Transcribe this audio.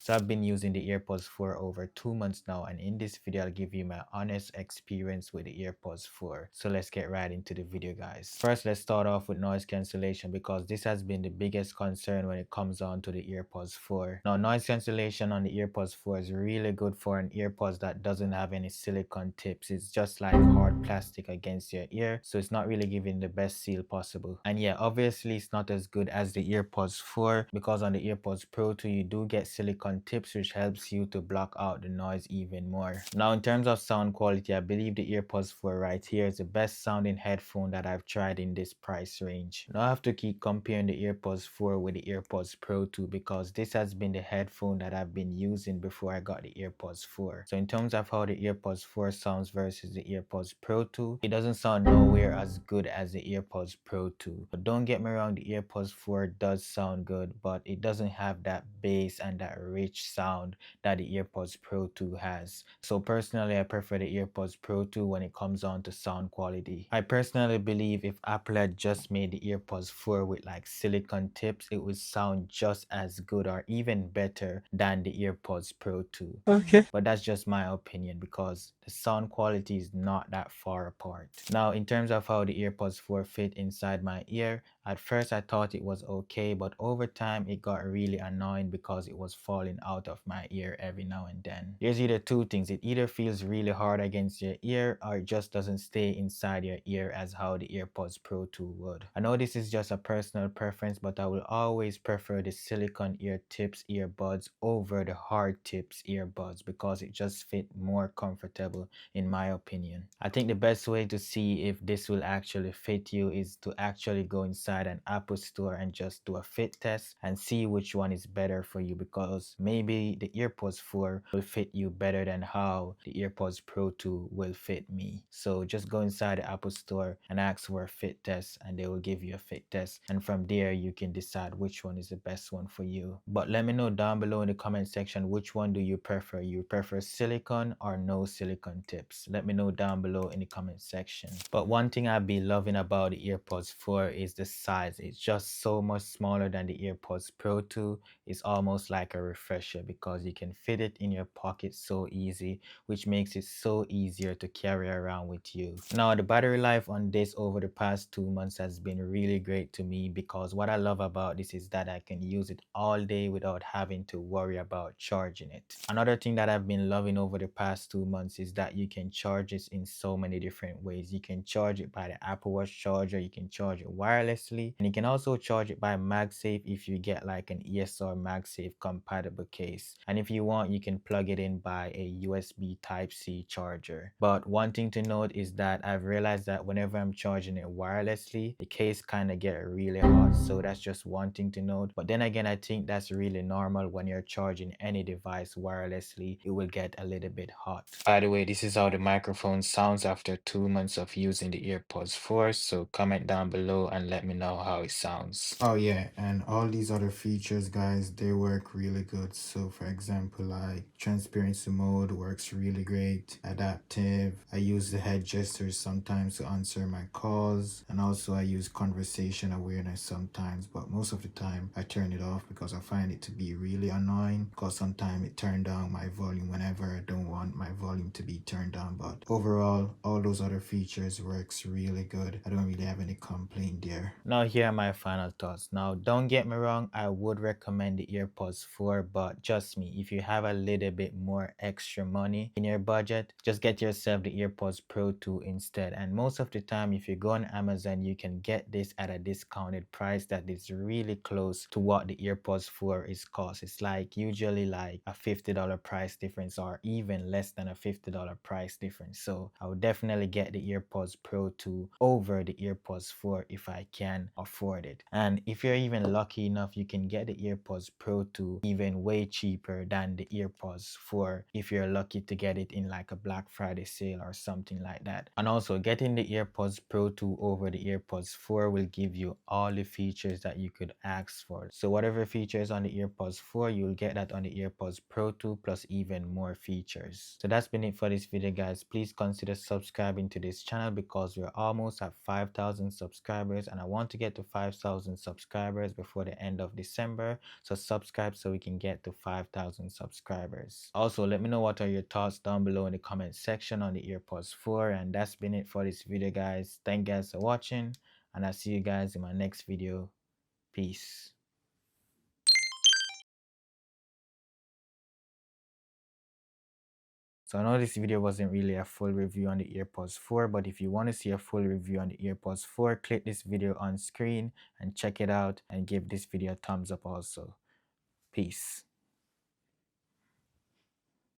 So I've been using the AirPods for over 2 months now, and in this video I'll give you my honest experience with the AirPods 4. So let's get right into the video, guys. First, let's start off with noise cancellation, because this has been the biggest concern when it comes on to the AirPods 4. Now, noise cancellation on the AirPods 4 is really good for an AirPods that doesn't have any silicone tips. It's just like hard plastic against your ear, so it's not really giving the best seal possible. And yeah, obviously it's not as good as the AirPods 4, because on the AirPods Pro 2 you do get silicone tips, which helps you to block out the noise even more. Now, in terms of sound quality, I believe the AirPods 4 right here is the best sounding headphone that I've tried in this price range. Now I have to keep comparing the AirPods 4 with the AirPods Pro 2, because this has been the headphone that I've been using before I got the AirPods 4. So in terms of how the AirPods 4 sounds versus the AirPods Pro 2, it doesn't sound nowhere as good as the AirPods Pro 2. But don't get me wrong, the AirPods 4 does sound good, but it doesn't have that bass and that rich sound that the AirPods Pro 2 has. So personally, I prefer the AirPods Pro 2 when it comes on to sound quality. I personally believe if Apple had just made the AirPods 4 with like silicone tips, it would sound just as good or even better than the AirPods Pro 2. Okay. But that's just my opinion, because the sound quality is not that far apart. Now, in terms of how the AirPods 4 fit inside my ear, at first I thought it was okay, but over time it got really annoying because it was falling out of my ear every now and then. There's either two things: it either feels really hard against your ear, or it just doesn't stay inside your ear as how the AirPods Pro 2 would. I know this is just a personal preference, but I will always prefer the silicone ear tips earbuds over the hard tips earbuds, because it just fit more comfortable in my opinion. I think the best way to see if this will actually fit you is to actually go inside an Apple store and just do a fit test and see which one is better for you, because maybe the AirPods 4 will fit you better than how the AirPods Pro 2 will fit me. So just go inside the Apple store and ask for a fit test, and they will give you a fit test, and from there you can decide which one is the best one for you. But let me know down below in the comment section, which one do you prefer? You prefer silicone or no silicone tips? Let me know down below in the comment section. But one thing I've been loving about the AirPods 4 is the size. It's just so much smaller than the AirPods Pro 2. It's almost like a refresher, because you can fit it in your pocket so easy, which makes it so easier to carry around with you. Now, the battery life on this over the past 2 months has been really great to me, because what I love about this is that I can use it all day without having to worry about charging it. Another thing that I've been loving over the past 2 months is that you can charge it in so many different ways. You can charge it by the Apple Watch charger, you can charge it wirelessly, and you can also charge it by MagSafe if you get like an ESR MagSafe compatible case. And if you want, you can plug it in by a USB Type-C charger. But one thing to note is that I've realized that whenever I'm charging it wirelessly, the case kind of get really hot. So that's just one thing to note. But then again, I think that's really normal when you're charging any device wirelessly. It will get a little bit hot. By the way, this is how the microphone sounds after 2 months of using the AirPods 4. So comment down below and let me know how it sounds. Oh yeah, and all these other features, guys, they work really good. So for example, like transparency mode works really great. Adaptive, I use the head gestures sometimes to answer my calls, and also I use conversation awareness sometimes, but most of the time I turn it off because I find it to be really annoying, because sometimes it turns down my volume whenever I don't want my volume to be turned down. But overall, all those other features works really good. I don't really have any complaint there. Now here are my final thoughts. Now, don't get me wrong, I would recommend the AirPods 4, but trust me, if you have a little bit more extra money in your budget, just get yourself the AirPods Pro 2 instead. And most of the time, if you go on Amazon, you can get this at a discounted price that is really close to what the AirPods 4 is cost. It's like usually like a $50 price difference, or even less than a $50 price difference. So I would definitely get the AirPods Pro 2 over the AirPods 4 if I can afford it. And if you're even lucky enough, you can get the AirPods Pro 2 even way cheaper than the AirPods 4 if you're lucky to get it in like a Black Friday sale or something like that. And also, getting the AirPods Pro 2 over the AirPods 4 will give you all the features that you could ask for. So whatever features on the AirPods 4, you'll get that on the AirPods Pro 2 plus even more features. So that's been it for this video, guys. Please consider subscribing to this channel, because we're almost at 5,000 subscribers and I want to get to 5,000 subscribers before the end of December. So subscribe so we can get get to 5,000 subscribers. Also, let me know what are your thoughts down below in the comment section on the AirPods 4. And that's been it for this video, guys. Thank you guys for watching, and I'll see you guys in my next video. Peace. So I know this video wasn't really a full review on the AirPods 4, but if you want to see a full review on the AirPods 4, click this video on screen and check it out, and give this video a thumbs up also. Peace.